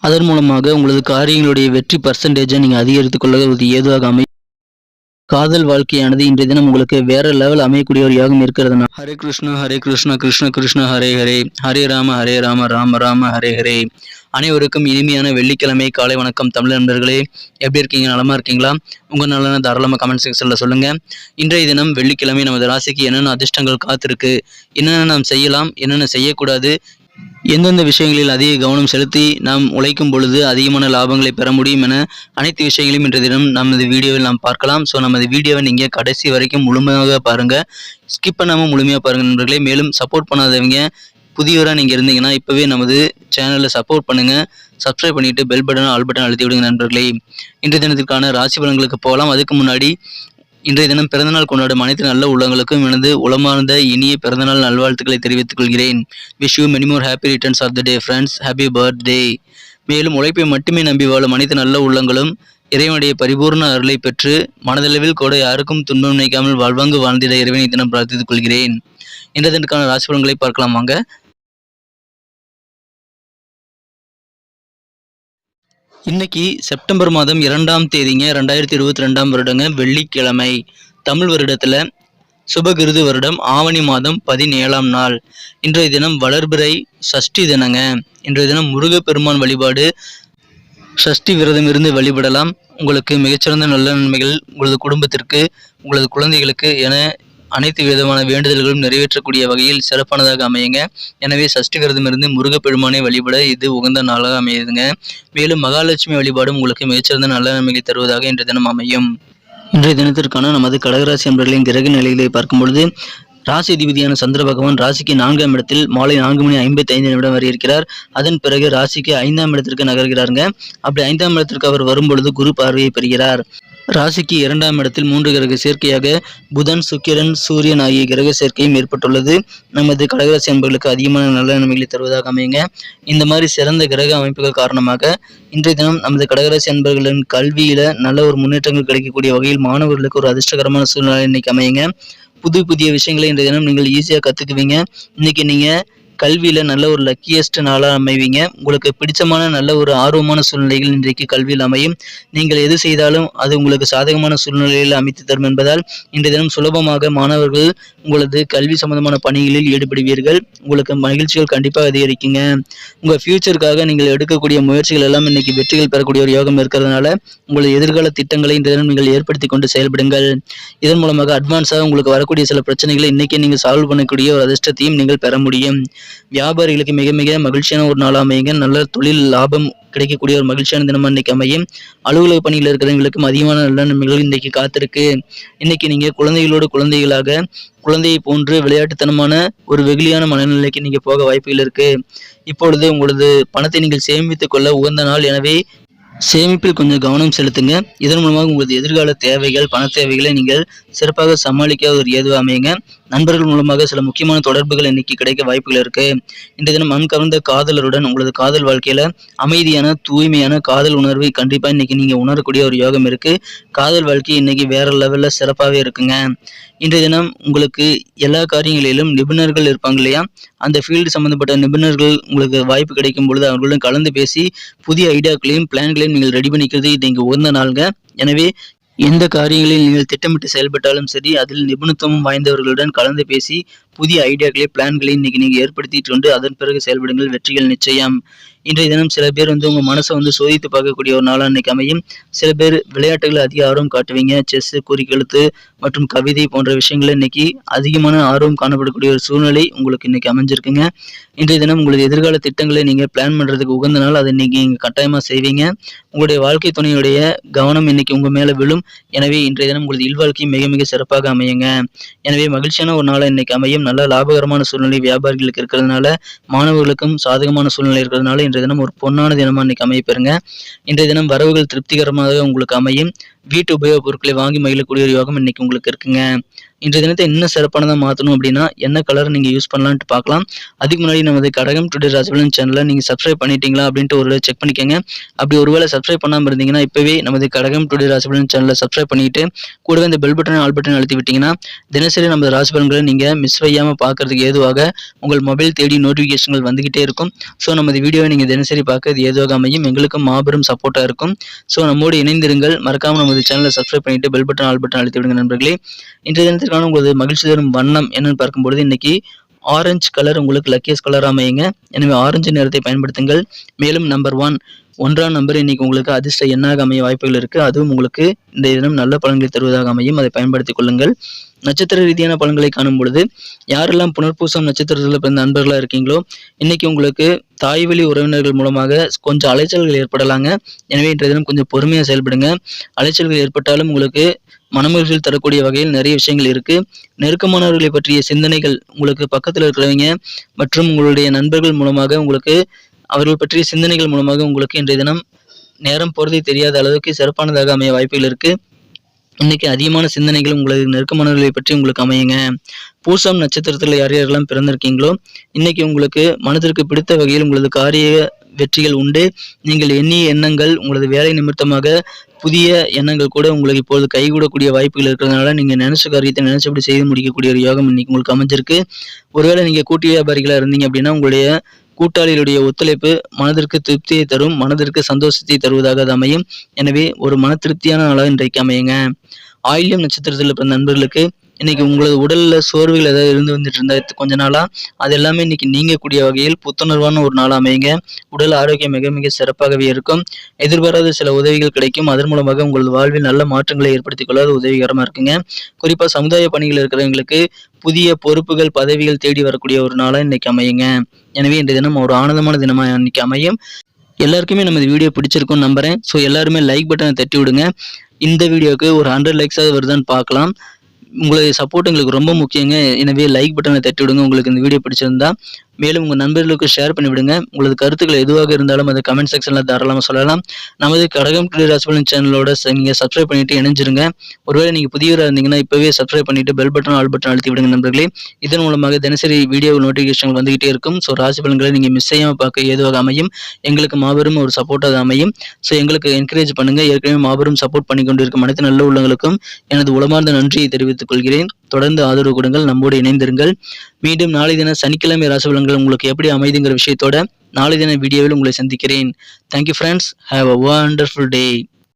அதன் மூலமாக உங்களது காரியங்களுடைய வெற்றி பர்சன்டேஜை நீங்கள் அதிகரித்துக் கொள்ள ஏதுவாக அமையும். காதல் வாழ்க்கையானது இன்றைய தினம் உங்களுக்கு வேற லெவல் அமையக்கூடிய ஒரு யோகம் இருக்கிறதுனா ஹரே கிருஷ்ணா கிருஷ்ண கிருஷ்ண ஹரே ஹரே ஹரே ராம ராம ராம ஹரே ஹரே. அனைவருக்கும் இனிமையான வெள்ளிக்கிழமை காலை வணக்கம். தமிழ் நண்பர்களே, எப்படி இருக்கீங்க? நலமா இருக்கீங்களா? உங்கள் நலன தாராளமாக கமெண்ட் செக்ஷனில் சொல்லுங்கள். இன்றைய தினம் வெள்ளிக்கிழமை நமது ராசிக்கு என்னென்ன அதிர்ஷ்டங்கள் காத்திருக்கு, என்னென்ன நாம் செய்யலாம், என்னென்ன செய்யக்கூடாது, எந்தெந்த விஷயங்களில் அதிக கவனம் செலுத்தி நாம் உழைக்கும் பொழுது அதிகமான லாபங்களை பெற முடியும் என அனைத்து விஷயங்களையும் இன்றைய தினம் நமது வீடியோவில் நாம் பார்க்கலாம். ஸோ நமது வீடியோவை நீங்கள் கடைசி வரைக்கும் முழுமையாக பாருங்கள், ஸ்கிப் பண்ணாமல் முழுமையாக பாருங்கள் நண்பர்களே. மேலும் சப்போர்ட் பண்ணாதவங்க புதியவராக நீங்கள் இருந்தீங்கன்னா இப்போவே நமது சேனலை சப்போர்ட் பண்ணுங்கள், சப்ஸ்கிரைப் பண்ணிவிட்டு பெல் பட்டன் ஆல் பட்டன் அழுத்தி விடுங்க நண்பர்களே. இன்றைய தினத்திற்கான ராசி பலன்களுக்கு போகலாம். அதுக்கு முன்னாடி இன்றைய தினம் பிறந்தநாள் கொண்டாடும் அனைத்து நல்ல உள்ளங்களுக்கும் எனது உளமார்ந்த இனிய பிறந்தநாள் நல்வாழ்த்துக்களை தெரிவித்துக் கொள்கிறேன். Wish you many more happy returns of the day friends. Happy birthday. மேலும் உழைப்பை மட்டுமே நம்பி வாழும் அனைத்து நல்ல உள்ளங்களும் இறைவனுடைய பரிபூர்ண அருளை பெற்று மனதளவில் கூட யாருக்கும் துன்பம் நினைக்காமல் வாழ்வாங்கு வாழ்ந்திட இறைவனை தினம் பிரார்த்தித்துக் கொள்கிறேன். இன்றைய தினத்துக்கான ராசி பலன்களை பார்க்கலாம் வாங்க. இன்னைக்கு செப்டம்பர் மாதம் 2ஆம் தேதிங்க, 2022 வருடங்க, வெள்ளிக்கிழமை. தமிழ் வருடத்துல சுபகிருது வருடம் ஆவணி மாதம் 17ஆம் நாள். இன்றைய தினம் வளர்பிறை சஷ்டி தினங்க. இன்றைய தினம் முருகப்பெருமான் வழிபாடு, சஷ்டி விரதம் இருந்து வழிபடலாம். உங்களுக்கு மிகச்சிறந்த நல்ல நன்மைகள் உங்களது குடும்பத்திற்கு, உங்களது குழந்தைகளுக்கு என அனைத்து விதமான வேண்டுதல்களும் நிறைவேற்றக்கூடிய வகையில் சிறப்பானதாக அமையுங்க. எனவே சஷ்டி விரதம் இருந்து முருகப்பெருமானை வழிபட இது உகந்த நாளாக அமையுதுங்க. மேலும் மகாலட்சுமி வழிபாடும் உங்களுக்கு மிகச்சிறந்த நல்ல நன்மைகளை தருவதாக இன்றைய தினம் அமையும். இன்றைய தினத்திற்கான நமது கடகராசி அன்பர்களின் கிரக நிலைகளை பார்க்கும் பொழுது, ராசி அதிபதியான சந்திர பகவான் ராசிக்கு 4ஆம் இடத்தில் மாலை 4:55 வரை இருக்கிறார். அதன் பிறகு ராசிக்கு 5ஆம் இடத்திற்கு நகர்கிறாருங்க. அப்படி 5ஆம் இடத்திற்கு அவர் வரும்பொழுது குரு பார்வையை பெறுகிறார். ராசிக்கு 2ஆம் இடத்தில் 3 கிரக சேர்க்கையாக புதன், சுக்கிரன், சூரியன் ஆகிய கிரக சேர்க்கையும் ஏற்பட்டுள்ளது. நமது கடகராசி அன்பர்களுக்கு அதிகமான நல்ல நன்மைகளை தருவதாக அமையுங்க. இந்த மாதிரி சிறந்த கிரக அமைப்புகள் காரணமாக இன்றைய தினம் நமது கடகராசி அன்பர்களின் கல்வியில நல்ல ஒரு முன்னேற்றங்கள் கிடைக்கக்கூடிய வகையில் மாணவர்களுக்கு ஒரு அதிர்ஷ்டகரமான சூழ்நிலை இன்னைக்கு அமையுங்க. புதிய விஷயங்களை இன்றைய தினம் நீங்கள் ஈஸியாக கற்றுக்குவீங்க. இன்னைக்கு நீங்கள் கல்வியில் நல்ல ஒரு லக்கியஸ்ட் நாளாக அமைவீங்க. உங்களுக்கு பிடிச்சமான நல்ல ஒரு ஆர்வமான சூழ்நிலைகள் இன்றைக்கு கல்வியில் அமையும். நீங்கள் எது செய்தாலும் அது உங்களுக்கு சாதகமான சூழ்நிலையில் அமைத்து தரும் என்பதால் இன்றைய தினம் சுலபமாக மாணவர்கள் உங்களது கல்வி சம்பந்தமான பணிகளில் ஈடுபடுவீர்கள். உங்களுக்கு மகிழ்ச்சிகள் கண்டிப்பாக அதிகரிக்குங்க. உங்கள் ஃபியூச்சருக்காக நீங்கள் எடுக்கக்கூடிய முயற்சிகள் எல்லாம் இன்னைக்கு வெற்றிகள் பெறக்கூடிய ஒரு யோகம் இருக்கிறதுனால உங்களது எதிர்கால திட்டங்களை இன்றைய தினம் நீங்கள் ஏற்படுத்தி கொண்டு செயல்படுங்கள். இதன் மூலமாக அட்வான்ஸாக உங்களுக்கு வரக்கூடிய சில பிரச்சனைகளை இன்னைக்கு நீங்கள் சால்வ் பண்ணக்கூடிய ஒரு அதிர்ஷ்டத்தையும் நீங்கள் பெற முடியும். வியாபாரிகளுக்கு மிக மிக மகிழ்ச்சியான ஒரு நாளாக அமையுங்க. நல்ல தொழில் லாபம் கிடைக்கக்கூடிய ஒரு மகிழ்ச்சியான தினமா இன்னைக்கு அமையும். அலுவலக பணியில் இருக்கிறவங்களுக்கும் அதிகமான நல்ல நன்மைகள் இன்னைக்கு காத்திருக்கு. இன்னைக்கு நீங்க குழந்தைகளாக குழந்தையை போன்று விளையாட்டுத்தனமான ஒரு வெகுளியான மனநிலைக்கு நீங்க போக வாய்ப்புகள் இருக்கு. இப்பொழுது உங்களது பணத்தை நீங்கள் சேமித்துக் கொள்ள உகந்த நாள். எனவே சேமிப்பில் கொஞ்சம் கவனம் செலுத்துங்க. இதன் மூலமாக உங்களது எதிர்கால தேவைகள், பண தேவைகளை நீங்கள் சிறப்பாக சமாளிக்க ஒரு ஏதுவாக அமையுங்க. நண்பர்கள் மூலமாக சில முக்கியமான தொடர்புகள் இன்னைக்கு கிடைக்க வாய்ப்புகள் இருக்கு. இன்றைய தினம் மண் கவர்ந்த காதலருடன் உங்களது காதல் வாழ்க்கையில அமைதியான தூய்மையான காதல் உணர்வை கண்டிப்பா இன்னைக்கு நீங்க உணரக்கூடிய ஒரு யோகம் இருக்கு. காதல் வாழ்க்கை இன்னைக்கு வேற லெவல்ல சிறப்பாகவே இருக்குங்க. இன்றைய தினம் உங்களுக்கு எல்லா காரியங்களிலும் நிபுணர்கள் இருப்பாங்க இல்லையா, அந்த ஃபீல்டு சம்பந்தப்பட்ட நிபுணர்கள் உங்களுக்கு வாய்ப்பு கிடைக்கும் பொழுது அவர்களுடன் கலந்து பேசி புதிய ஐடியாக்களையும் பிளான்களையும் நீங்கள் ரெடி பண்ணிக்கிறது இன்னைக்கு உகந்த நாளுங்க. எனவே எந்த காரியங்களில் நீங்கள் திட்டமிட்டு செயல்பட்டாலும் சரி, அதில் நிபுணத்துவம் வாய்ந்தவர்களுடன் கலந்து பேசி புதிய ஐடியாக்களை பிளான்களை இன்னைக்கு நீங்கள் ஏற்படுத்திட்டு கொண்டு அதன் பிறகு செயல்படுங்கள். வெற்றிகள் நிச்சயம். இன்றைய தினம் சில பேர் உங்கள் மனசை சோதித்து பார்க்கக்கூடிய ஒரு நாளாக இன்னைக்கு அமையும். சில பேர் விளையாட்டுகளை அதிக ஆர்வம் காட்டுவீங்க. செஸ், குறிக்கெழுத்து மற்றும் கவிதை போன்ற விஷயங்கள் இன்னைக்கு அதிகமான ஆர்வம் காணப்படக்கூடிய ஒரு சூழ்நிலை உங்களுக்கு இன்னைக்கு அமைஞ்சிருக்குங்க. இன்றைய தினம் உங்களது எதிர்கால திட்டங்களை நீங்கள் பிளான் பண்ணுறதுக்கு உகந்த நாள். அதை இன்னைக்கு நீங்கள் கட்டாயமாக செய்வீங்க. உங்களுடைய வாழ்க்கை துணையுடைய கவனம் இன்னைக்கு உங்கள் மேலே விழும். எனவே இன்றைய தினம் உங்களது இல்வாழ்க்கை மிக மிக சிறப்பாக அமையுங்க. எனவே மகிழ்ச்சியான ஒரு நாளாக இன்னைக்கு அமையும். நல்ல லாபகரமான சூழ்நிலை வியாபாரிகளுக்கு இருக்கிறதுனால, மாணவர்களுக்கும் சாதகமான சூழ்நிலை இருக்கிறதுனால இன்றைய தினம் ஒரு பொன்னான தினமா இன்னைக்கு அமையப்பெறுங்க. இன்றைய தினம் வரவுகள் திருப்திகரமாக உங்களுக்கு அமையும். வீட்டு உபயோகப் பொருட்களை வாங்கி மகிழக்கூடிய ஒரு யோகம் இன்னைக்கு உங்களுக்கு இருக்குங்க. இன்றைய தினத்தை இன்னும் சிறப்பானதாக மாற்றணும் அப்படின்னா என்ன கலர் நீங்கள் யூஸ் பண்ணலான்ட்டு பார்க்கலாம். அதுக்கு முன்னாடி நமது கடகம் டுடே ராசி பலன் சேனலை நீங்கள் சப்ஸ்கிரைப் பண்ணிட்டீங்களா அப்படின்ட்டு ஒரு செக் பண்ணிக்கோங்க. அப்படி ஒருவேளை சப்ஸ்கிரைப் பண்ணாமல் இருந்தீங்கன்னா இப்போவே நமது கடகம் டுடே ராசி பலன் சேனலை சப்ஸ்கிரைப் பண்ணிட்டு கூடவே இந்த பெல் பட்டன் ஆல் பட்டன் அழுத்தி விட்டீங்கன்னா தினசரி நமது ராசி பலன்களை நீங்கள் மிஸ் செய்யாமல் பார்க்கறதுக்கு ஏதுவாக உங்கள் மொபைல் தேடி நோட்டிஃபிகேஷன்கள் வந்துகிட்டே இருக்கும். ஸோ நமது வீடியோவை நீங்கள் தினசரி பார்க்கறது ஏதுவாக அமையும், எங்களுக்கும் மாபெரும் சப்போர்ட்டாக இருக்கும். ஸோ நம்மோடு இணைந்திருங்கள். மறக்காமல் நமது சேனலை சப்ஸ்கிரைப் பண்ணிட்டு பெல் பட்டன் ஆல் பட்டன் அழுத்தி விடுங்க நண்பர்களே. இன்றைய தினத்திற்கான உங்களது மகிழ்ச்சி தரும் வண்ணம் என்னன்னு பார்க்கும்பொழுது இன்னைக்கு ஆரஞ்சு கலர் உங்களுக்கு லக்கியஸ்ட் கலர் அமையுங்க. எனவே ஆரஞ்சு நிறத்தை பயன்படுத்துங்கள். மேலும் நம்பர் 1 நம்பர் இன்னைக்கு உங்களுக்கு அதிர்ஷ்ட எண்ணாக அமைய வாய்ப்புகள் இருக்கு. அதுவும் உங்களுக்கு இந்த தினம் நல்ல பலன்களை தருவதாக அமையும், அதை பயன்படுத்திக் கொள்ளுங்கள். நட்சத்திர ரீதியான பலன்களை காணும் பொழுது யாரெல்லாம் புனர்பூசம் நட்சத்திரத்தில் பிறந்த நண்பர்களாக இருக்கீங்களோ இன்னைக்கு உங்களுக்கு தாய் வழி உறவினர்கள் மூலமாக கொஞ்சம் அலைச்சல்கள் ஏற்படலாங்க. எனவே இன்றைய தினம் கொஞ்சம் பொறுமையாக செயல்படுங்க. அலைச்சல்கள் ஏற்பட்டாலும் உங்களுக்கு மனமகிழ்ச்சியில் தரக்கூடிய வகையில் நிறைய விஷயங்கள் இருக்கு. நெருக்கமானவர்களை பற்றிய சிந்தனைகள் உங்களுக்கு பக்கத்தில் இருக்கிறவங்க மற்றும் உங்களுடைய நண்பர்கள் மூலமாக உங்களுக்கு அவர்கள் பற்றிய சிந்தனைகள் மூலமாக உங்களுக்கு இன்றைய தினம் நேரம் போறதே தெரியாத அளவுக்கு சிறப்பானதாக அமைய வாய்ப்புகள் இருக்கு. இன்னைக்கு அதிகமான சிந்தனைகள் உங்களது நெருக்கமானவர்களை பற்றி உங்களுக்கு அமையுங்க. பூசம் நட்சத்திரத்தில் யார் யாரெல்லாம் பிறந்திருக்கீங்களோ இன்னைக்கு உங்களுக்கு மனதிற்கு பிடித்த வகையில் உங்களது காரிய வெற்றிகள் உண்டு. நீங்கள் எண்ணிய எண்ணங்கள் உங்களது வேலை நிமித்தமாக புதிய எண்ணங்கள் கூட உங்களுக்கு இப்போது கைகூடக்கூடிய வாய்ப்புகள் இருக்கிறதுனால நீங்க நினைச்ச காரியத்தை நினைச்சபடி செய்து முடிக்கக்கூடிய ஒரு யோகம் இன்னைக்கு உங்களுக்கு அமைஞ்சிருக்கு. ஒருவேளை நீங்க கூட்டு வியாபாரிகளா இருந்தீங்க அப்படின்னா உங்களுடைய கூட்டாளிகளுடைய ஒத்துழைப்பு மனதிற்கு திருப்தியை தரும், மனதிற்கு சந்தோஷத்தை தருவதாக அது அமையும். எனவே ஒரு மன திருப்தியான நாளாக இன்றைக்கு அமையுங்க. ஆயில்யம் நட்சத்திரத்தில் பிறந்த நண்பர்களுக்கு இன்னைக்கு உங்களது உடல்ல சோர்வுகள் ஏதாவது இருந்து வந்துட்டு இருந்தா கொஞ்ச நாளா அது எல்லாமே இன்னைக்கு நீங்கக்கூடிய வகையில் புத்துணர்வான ஒரு நாள் அமையுங்க. உடல் ஆரோக்கியம் மிக மிக சிறப்பாகவே இருக்கும். எதிர்பாராத சில உதவிகள் கிடைக்கும். அதன் மூலமாக உங்களது வாழ்வில் நல்ல மாற்றங்களை ஏற்படுத்திக் கொள்ள உதவிகரமா இருக்குங்க. குறிப்பா சமுதாய பணிகள் இருக்கிறவங்களுக்கு புதிய பொறுப்புகள் பதவிகள் தேடி வரக்கூடிய ஒரு நாளா இன்னைக்கு அமையுங்க. எனவே இந்த தினம் ஒரு ஆனந்தமான தினமா இன்னைக்கு அமையும். எல்லாருக்குமே நம்ம இந்த வீடியோ பிடிச்சிருக்கும்னு நம்புறேன். ஸோ எல்லாருமே லைக் பட்டனை தட்டி விடுங்க. இந்த வீடியோக்கு ஒரு 100 லைக்ஸாவது வருதான்னு பார்க்கலாம். உங்களுடைய சப்போர்ட் எங்களுக்கு ரொம்ப முக்கியங்க. எனவே லைக் பட்டனை தட்டி விடுங்க உங்களுக்கு இந்த வீடியோ பிடிச்சிருந்தா. மேலும் உங்கள் நண்பர்களுக்கு ஷேர் பண்ணி விடுங்க. உங்களது கருத்துக்கள் எதுவாக இருந்தாலும் அதை கமெண்ட் செக்ஷனில் தாராளமாக சொல்லலாம். நமது கடகம் டுடே ராசி பலன் சேனலோட நீங்கள் சப்ஸ்கிரைப் பண்ணிட்டு இணைஞ்சிருங்க. ஒருவேளை நீங்கள் புதியவராக இருந்தீங்கன்னா இப்போவே சப்ஸ்கிரைப் பண்ணிட்டு பெல் பட்டன் ஆல் பட்டன் அழுத்தி விடுங்க நண்பர்களே. இதன் மூலமாக தினசரி வீடியோ நோட்டிஃபிகேஷன் வந்துகிட்டே இருக்கும். ஸோ ராசி பலன்களை நீங்கள் மிஸ் செய்யாமல் பார்க்க ஏதுவாக அமையும். எங்களுக்கு மாபெரும் ஒரு சப்போர்ட்டாக அமையும். ஸோ எங்களுக்கு என்கரேஜ் பண்ணுங்க. ஏற்கனவே மாபெரும் சப்போர்ட் பண்ணி கொண்டு இருக்கும் அனைத்து நல்ல உள்ளங்களுக்கும் எனது உளமார்ந்த நன்றியை தெரிவித்துக் கொள்கிறேன். தொடர்ந்து ஆதரவு கொடுங்கள், நம்மோடு இணைந்திருங்கள். மீண்டும் நாளை தின சனிக்கிழமை ராசி பலன்கள் உங்களுக்கு எப்படி அமைதுங்கிற விஷயத்தோட நாளை தின வீடியோவில் உங்களை சந்திக்கிறேன். Thank you friends. Have a wonderful day.